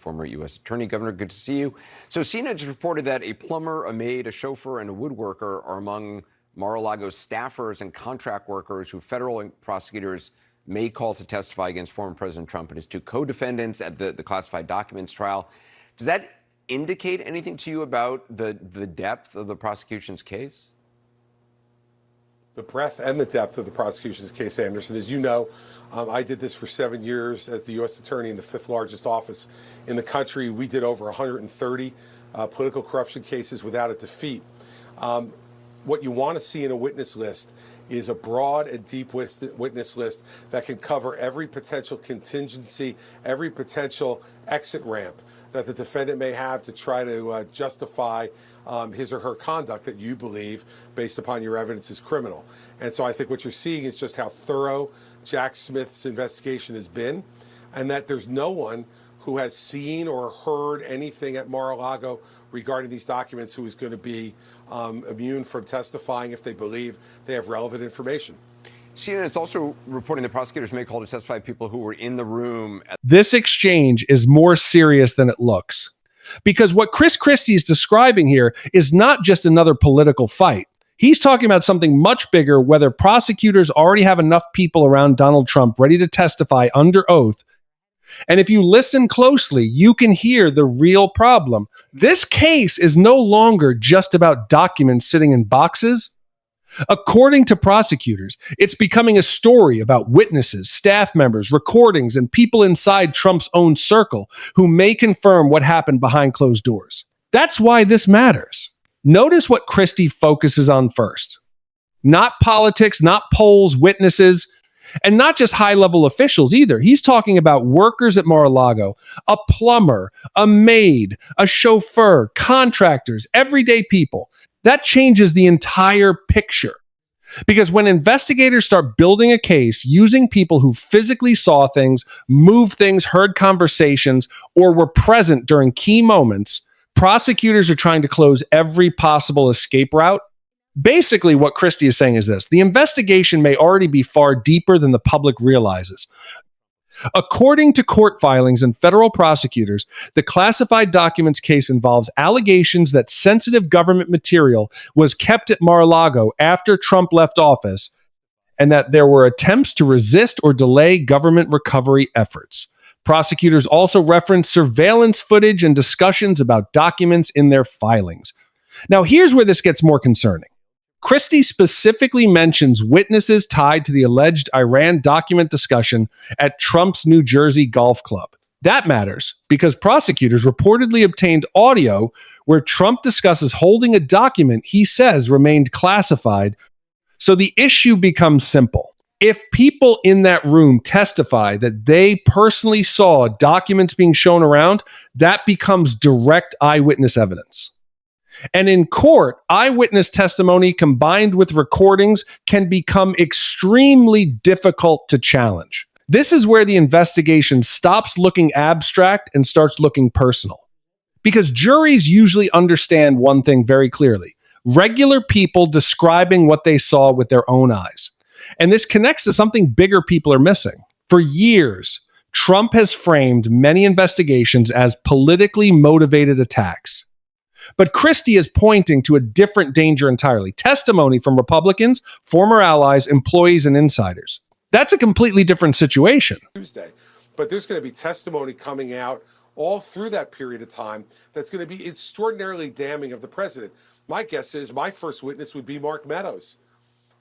Former U.S. Attorney. Governor, good to see you. So CNN just reported that a plumber, a maid, a chauffeur, and a woodworker are among Mar-a-Lago staffers and contract workers who federal prosecutors may call to testify against former President Trump and his two co-defendants at the classified documents trial. Does that indicate anything to you about the depth of the prosecution's case? The breadth and the depth of the prosecution's case, Anderson. As you know, I did this for 7 years as the U.S. Attorney in the fifth largest office in the country. We did over 130 political corruption cases without a defeat. What you want to see in a witness list is a broad and deep witness list that can cover every potential contingency, every potential exit ramp that the defendant may have to try to justify his or her conduct that you believe, based upon your evidence, is criminal. And so I think what you're seeing is just how thorough Jack Smith's investigation has been, and that there's no one who has seen or heard anything at Mar-a-Lago regarding these documents who is going to be immune from testifying if they believe they have relevant information. CNN is also reporting the prosecutors may call to testify people who were in the room. This exchange is more serious than it looks, because what Chris Christie is describing here is not just another political fight. He's talking about something much bigger, whether prosecutors already have enough people around Donald Trump ready to testify under oath. And if you listen closely, you can hear the real problem. This case is no longer just about documents sitting in boxes. According to prosecutors, it's becoming a story about witnesses, staff members, recordings, and people inside Trump's own circle who may confirm what happened behind closed doors. That's why this matters. Notice what Christie focuses on first. Not politics, not polls, witnesses, and not just high-level officials either. He's talking about workers at Mar-a-Lago, a plumber, a maid, a chauffeur, contractors, everyday people. That changes the entire picture. Because when investigators start building a case using people who physically saw things, moved things, heard conversations, or were present during key moments, prosecutors are trying to close every possible escape route. Basically, what Christie is saying is this: the investigation may already be far deeper than the public realizes. According to court filings and federal prosecutors, the classified documents case involves allegations that sensitive government material was kept at Mar-a-Lago after Trump left office, and that there were attempts to resist or delay government recovery efforts. Prosecutors also reference surveillance footage and discussions about documents in their filings. Now, here's where this gets more concerning. Christie specifically mentions witnesses tied to the alleged Iran document discussion at Trump's New Jersey golf club. That matters because prosecutors reportedly obtained audio where Trump discusses holding a document he says remained classified. So the issue becomes simple. If people in that room testify that they personally saw documents being shown around, that becomes direct eyewitness evidence. And in court, eyewitness testimony combined with recordings can become extremely difficult to challenge. This is where the investigation stops looking abstract and starts looking personal. Because juries usually understand one thing very clearly: regular people describing what they saw with their own eyes. And this connects to something bigger people are missing. For years, Trump has framed many investigations as politically motivated attacks. But Christie is pointing to a different danger entirely: testimony from Republicans, former allies, employees, and insiders. That's a completely different situation. Tuesday, but there's going to be testimony coming out all through that period of time that's going to be extraordinarily damning of the president. My guess is my first witness would be Mark Meadows.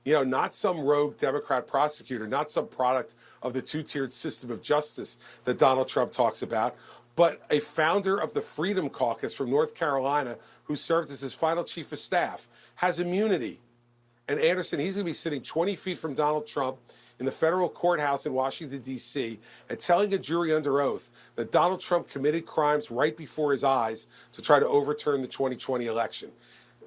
You know, not some rogue Democrat prosecutor, not some product of the two-tiered system of justice that Donald Trump talks about, but a founder of the Freedom Caucus from North Carolina who served as his final chief of staff, has immunity. And Anderson, he's going to be sitting 20 feet from Donald Trump in the federal courthouse in Washington, D.C., and telling a jury under oath that Donald Trump committed crimes right before his eyes to try to overturn the 2020 election.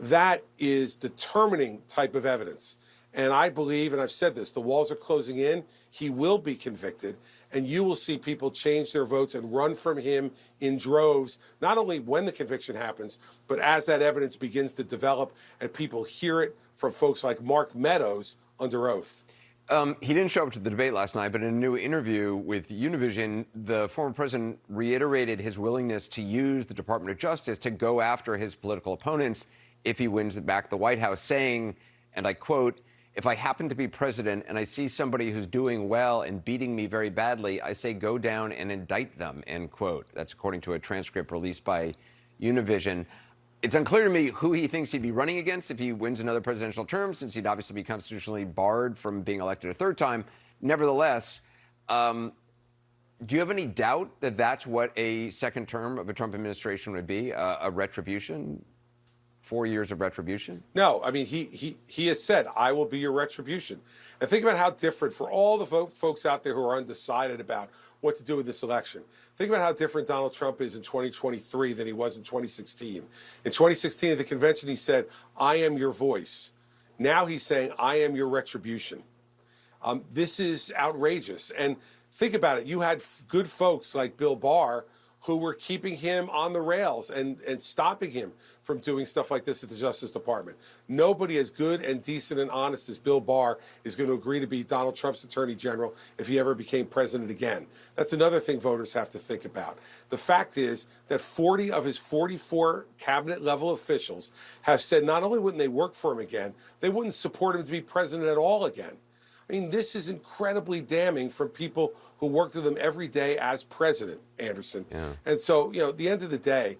That is determining type of evidence. And I believe, and I've said this, the walls are closing in. He will be convicted, and you will see people change their votes and run from him in droves, not only when the conviction happens, but as that evidence begins to develop and people hear it from folks like Mark Meadows under oath. He didn't show up to the debate last night, but in a new interview with Univision, the former president reiterated his willingness to use the Department of Justice to go after his political opponents if he wins back the White House, saying, and I quote, "If I happen to be president and I see somebody who's doing well and beating me very badly, I say go down and indict them," end quote. That's according to a transcript released by Univision. It's unclear to me who he thinks he'd be running against if he wins another presidential term, since he'd obviously be constitutionally barred from being elected a third time. Nevertheless, do you have any doubt that that's what a second term of a Trump administration would be, a retribution? 4 years of retribution? No, I mean, he has said, I will be your retribution. And think about how different, for all the folks out there who are undecided about what to do with this election, think about how different Donald Trump is in 2023 than he was in 2016. In 2016 at the convention, he said, I am your voice. Now he's saying, I am your retribution. This is outrageous. And think about it. You had good folks like Bill Barr who were keeping him on the rails and stopping him from doing stuff like this at the Justice Department. Nobody as good and decent and honest as Bill Barr is going to agree to be Donald Trump's attorney general if he ever became president again. That's another thing voters have to think about. The fact is that 40 of his 44 cabinet level officials have said not only wouldn't they work for him again, they wouldn't support him to be president at all again. I mean, this is incredibly damning from people who worked with him every day as president, Anderson. Yeah. And so, at the end of the day,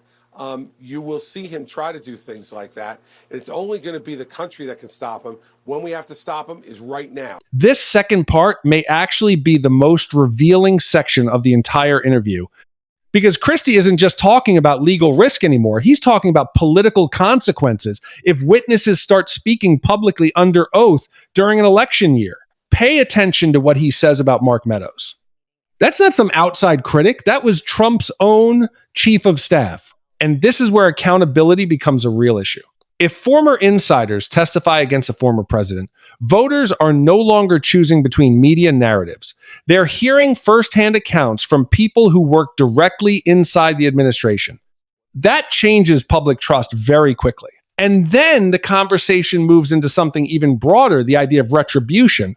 you will see him try to do things like that. And it's only going to be the country that can stop him. When we have to stop him is right now. This second part may actually be the most revealing section of the entire interview. Because Christie isn't just talking about legal risk anymore. He's talking about political consequences if witnesses start speaking publicly under oath during an election year. Pay attention to what he says about Mark Meadows. That's not some outside critic. That was Trump's own chief of staff. And this is where accountability becomes a real issue. If former insiders testify against a former president, voters are no longer choosing between media narratives. They're hearing firsthand accounts from people who work directly inside the administration. That changes public trust very quickly. And then the conversation moves into something even broader, the idea of retribution.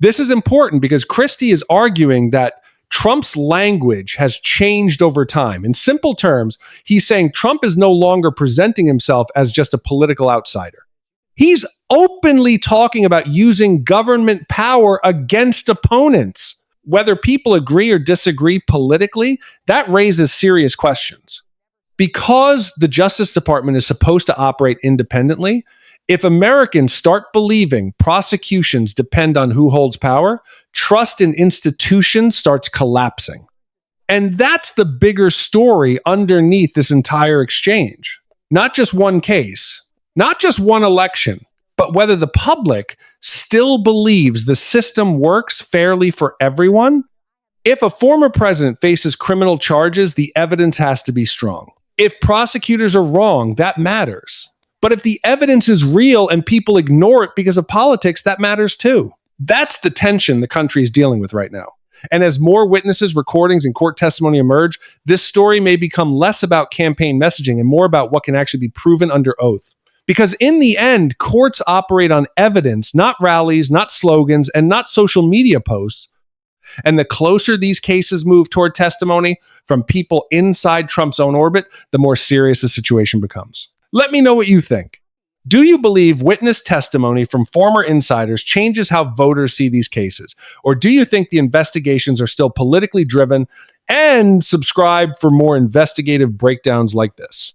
This is important because Christie is arguing that Trump's language has changed over time. In simple terms, he's saying Trump is no longer presenting himself as just a political outsider. He's openly talking about using government power against opponents. Whether people agree or disagree politically, that raises serious questions. Because the Justice Department is supposed to operate independently, if Americans start believing prosecutions depend on who holds power, trust in institutions starts collapsing. And that's the bigger story underneath this entire exchange. Not just one case, not just one election, but whether the public still believes the system works fairly for everyone. If a former president faces criminal charges, the evidence has to be strong. If prosecutors are wrong, that matters. But if the evidence is real and people ignore it because of politics, that matters too. That's the tension the country is dealing with right now. And as more witnesses, recordings, and court testimony emerge, this story may become less about campaign messaging and more about what can actually be proven under oath. Because in the end, courts operate on evidence, not rallies, not slogans, and not social media posts. And the closer these cases move toward testimony from people inside Trump's own orbit, the more serious the situation becomes. Let me know what you think. Do you believe witness testimony from former insiders changes how voters see these cases? Or do you think the investigations are still politically driven? And subscribe for more investigative breakdowns like this.